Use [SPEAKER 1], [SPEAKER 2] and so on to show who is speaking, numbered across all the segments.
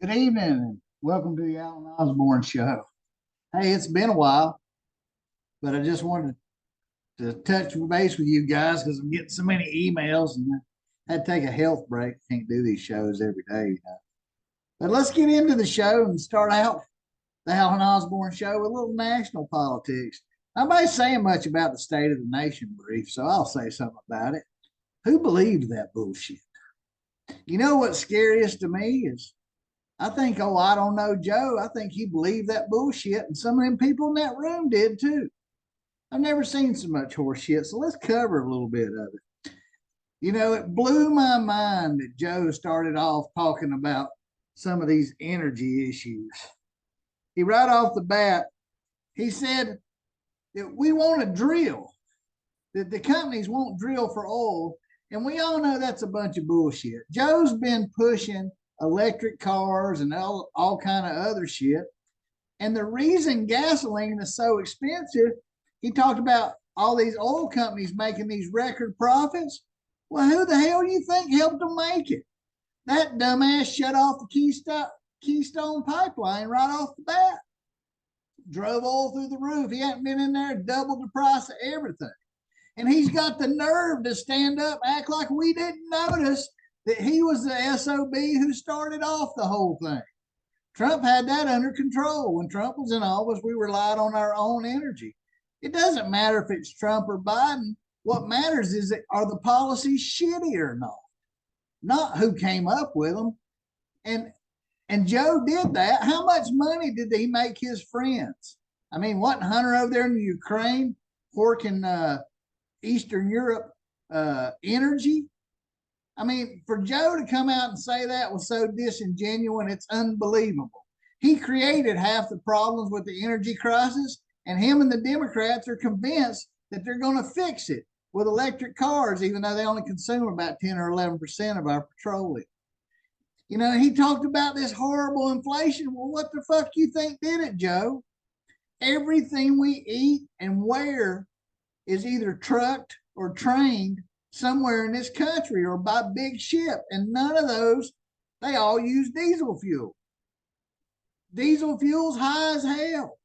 [SPEAKER 1] Good evening and welcome to the Alan Osborne Show. Hey, it's been a while, but I just wanted to touch base with you guys because I'm getting so many emails and I had to take a health break. Can't do these shows every day. But let's get into the show and start out the Alan Osborne Show with a little national politics. Nobody's saying much about the state of the nation brief, so I'll say something about it. Who believed that bullshit? You know what's scariest to me is I think, oh, I don't know, Joe. I think he believed that bullshit, and some of them people in that room did too. I've never seen so much horse shit, so let's cover a little bit of it. You know, it blew my mind that Joe started off talking about some of these energy issues. He right off the bat, he said that we want to drill, that the companies won't drill for oil, and we all know that's a bunch of bullshit. Joe's been pushing electric cars and all kind of other shit. And the reason gasoline is so expensive, he talked about all these oil companies making these record profits. Well, who the hell do you think helped them make it? That dumbass shut off the Keystone pipeline right off the bat. Drove oil through the roof. He hadn't been in there, doubled the price of everything. And he's got the nerve to stand up, act like we didn't notice that he was the SOB who started off the whole thing. Trump had that under control. When Trump was in office, we relied on our own energy. It doesn't matter if it's Trump or Biden. What matters is that are the policies shitty or not who came up with them. And and Joe did that. How much money did he make his friends? I mean, wasn't Hunter over there in the Ukraine working Eastern Europe energy? I mean, for Joe to come out and say that was so disingenuous, it's unbelievable. He created half the problems with the energy crisis, and him and the Democrats are convinced that they're going to fix it with electric cars, even though they only consume about 10 or 11% of our petroleum. You know, he talked about this horrible inflation. Well, what the fuck you think did it, Joe? Everything we eat and wear is either trucked or trained somewhere in this country or by big ship. And none of those, they all use diesel fuel. Diesel fuel's high as hell.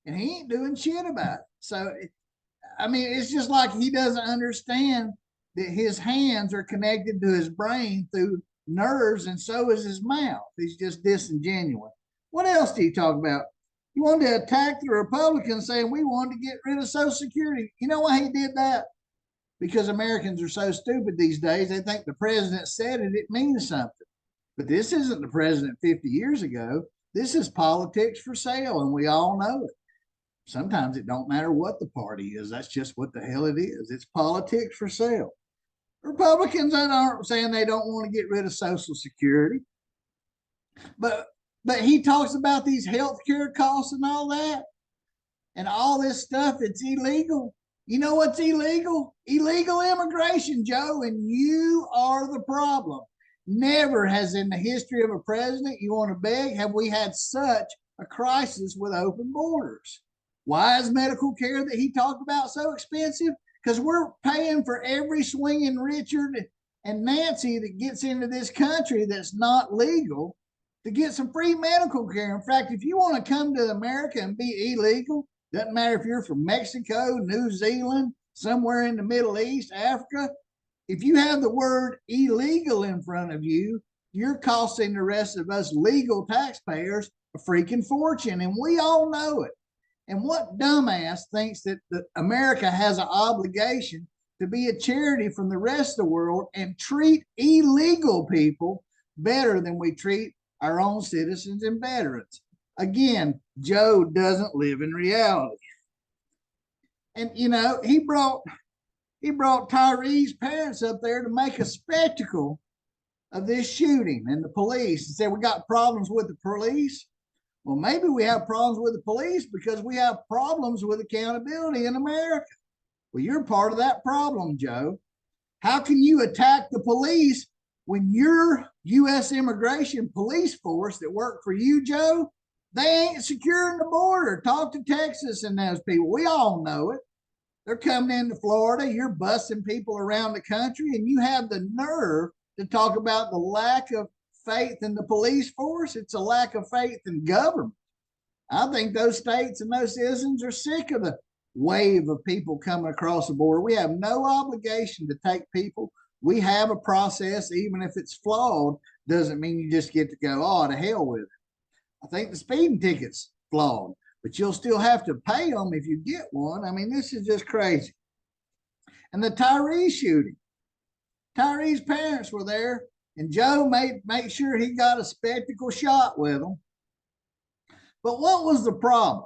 [SPEAKER 1] And he ain't doing shit about it. So, I mean, it's just like he doesn't understand that his hands are connected to his brain through nerves, and so is his mouth. He's just disingenuous. What else did he talk about? He wanted to attack the Republicans, saying we wanted to get rid of Social Security. You know why he did that? Because Americans are so stupid these days, they think the president said it, it means something. But this isn't the president 50 years ago. This is politics for sale, and we all know it. Sometimes it don't matter what the party is. That's just what the hell it is. It's politics for sale. Republicans aren't saying they don't want to get rid of Social Security, but he talks about these health care costs and all that, and all this stuff. It's illegal. You know what's illegal? Illegal immigration, Joe, and you are the problem. Never has in the history of a president, you want to beg, have we had such a crisis with open borders. Why is medical care that he talked about so expensive? Because we're paying for every swinging Richard and Nancy that gets into this country that's not legal to get some free medical care. In fact, if you want to come to America and be illegal, doesn't matter if you're from Mexico, New Zealand, somewhere in the Middle East, Africa, if you have the word illegal in front of you, you're costing the rest of us legal taxpayers a freaking fortune, and we all know it. And what dumbass thinks that America has an obligation to be a charity from the rest of the world and treat illegal people better than we treat our own citizens and veterans? Again, Joe doesn't live in reality. And you know, he brought Tyree's parents up there to make a spectacle of this shooting and the police and said we got problems with the police. Well, maybe we have problems with the police because we have problems with accountability in America. Well, you're part of that problem, Joe. How can you attack the police when your U.S. immigration police force that work for you, Joe, they ain't securing the border? Talk to Texas and those people. We all know it. They're coming into Florida. You're busting people around the country, and you have the nerve to talk about the lack of faith in the police force. It's a lack of faith in government. I think those states and those citizens are sick of the wave of people coming across the border. We have no obligation to take people. We have a process, even if it's flawed, doesn't mean you just get to go, oh, to hell with it. I think the speeding ticket's flawed, but you'll still have to pay them if you get one. I mean, this is just crazy. And the Tyree shooting, Tyree's parents were there, and Joe made sure he got a spectacle shot with them. But what was the problem?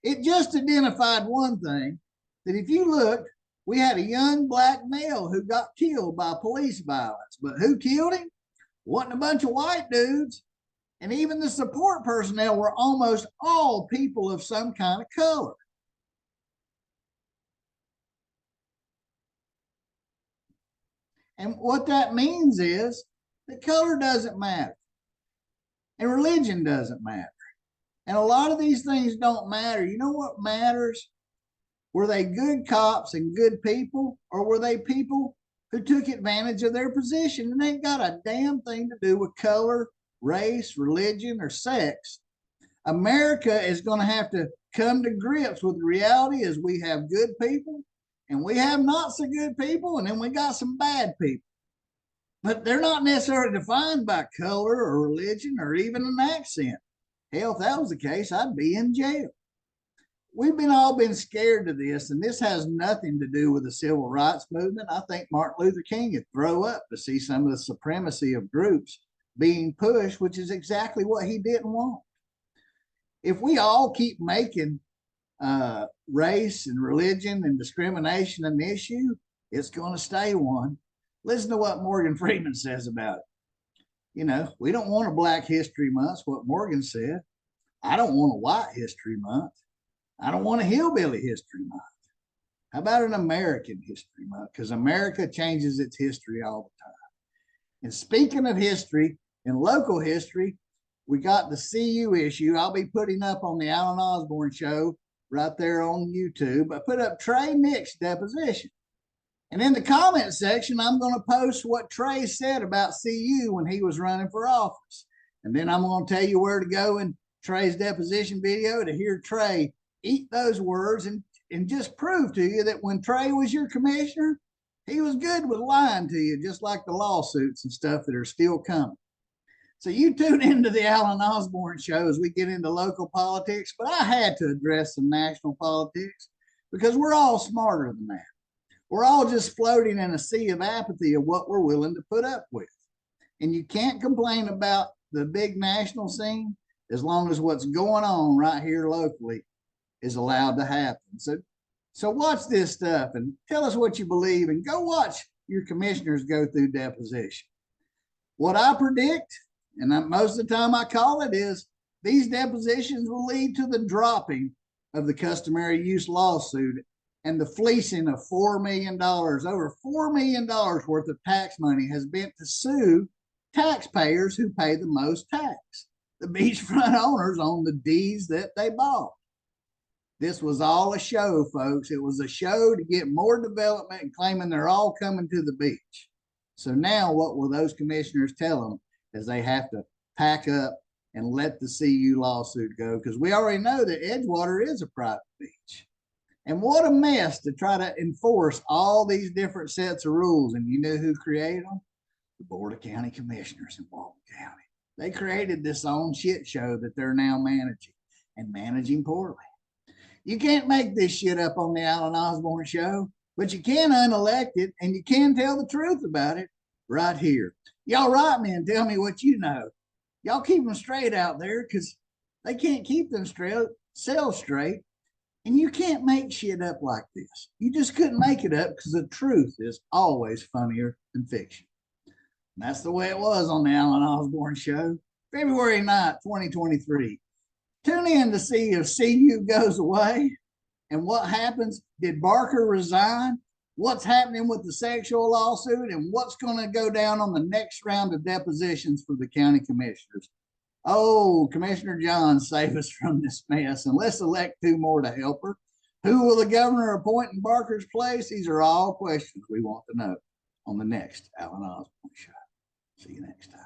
[SPEAKER 1] It just identified one thing, that if you looked, we had a young black male who got killed by police violence. But who killed him? Wasn't a bunch of white dudes. And even the support personnel were almost all people of some kind of color. And what that means is that color doesn't matter. And religion doesn't matter. And a lot of these things don't matter. You know what matters? Were they good cops and good people, or were they people who took advantage of their position? And they ain't got a damn thing to do with color, race, religion, or sex. America is going to have to come to grips with the reality is we have good people and we have not so good people, and then we got some bad people. But they're not necessarily defined by color or religion or even an accent. Hell, if that was the case, I'd be in jail. We've all been scared to this, and this has nothing to do with the civil rights movement. I think Martin Luther King would throw up to see some of the supremacy of groups being pushed, which is exactly what he didn't want. If we all keep making race and religion and discrimination an issue, it's going to stay one. Listen to what Morgan Freeman says about it. You know, we don't want a Black History Month, what Morgan said. I don't want a White History Month. I don't want a Hillbilly History Month. How about an American History Month? Because America changes its history all the time. And speaking of history and local history, we got the CU issue. I'll be putting up on the Alan Osborne Show right there on YouTube. I put up Trey Nick's deposition. And in the comment section, I'm going to post what Trey said about CU when he was running for office. And then I'm going to tell you where to go in Trey's deposition video to hear Trey eat those words and just prove to you that when Trey was your commissioner, he was good with lying to you, just like the lawsuits and stuff that are still coming. So you tune into the Alan Osborne Show as we get into local politics, but I had to address some national politics because we're all smarter than that. We're all just floating in a sea of apathy of what we're willing to put up with. And you can't complain about the big national scene as long as what's going on right here locally is allowed to happen. So watch this stuff and tell us what you believe, and go watch your commissioners go through deposition. What I predict, and most of the time I call it, is these depositions will lead to the dropping of the customary use lawsuit and the fleecing of $4 million. Over $4 million worth of tax money has been to sue taxpayers who pay the most tax. The beachfront owners own the deeds that they bought. This was all a show, folks. It was a show to get more development and claiming they're all coming to the beach. So now what will those commissioners tell them is they have to pack up and let the CU lawsuit go, because we already know that Edgewater is a private beach. And what a mess to try to enforce all these different sets of rules. And you know who created them? The Board of County Commissioners in Walton County. They created this own shit show that they're now managing, and managing poorly. You can't make this shit up on the Alan Osborne Show, but you can unelect it, and you can tell the truth about it right here. Y'all write me and tell me what you know. Y'all keep them straight out there, because they can't keep them selves straight. And you can't make shit up like this. You just couldn't make it up, because the truth is always funnier than fiction. And that's the way it was on the Alan Osborne Show, February 9th, 2023. Tune in to see if CU goes away and what happens. Did Barker resign? What's happening with the sexual lawsuit, and what's going to go down on the next round of depositions for the county commissioners? Oh, Commissioner John, save us from this mess, and let's elect 2 more to help her. Who will the governor appoint in Barker's place? These are all questions we want to know on the next Alan Osborne Show. See you next time.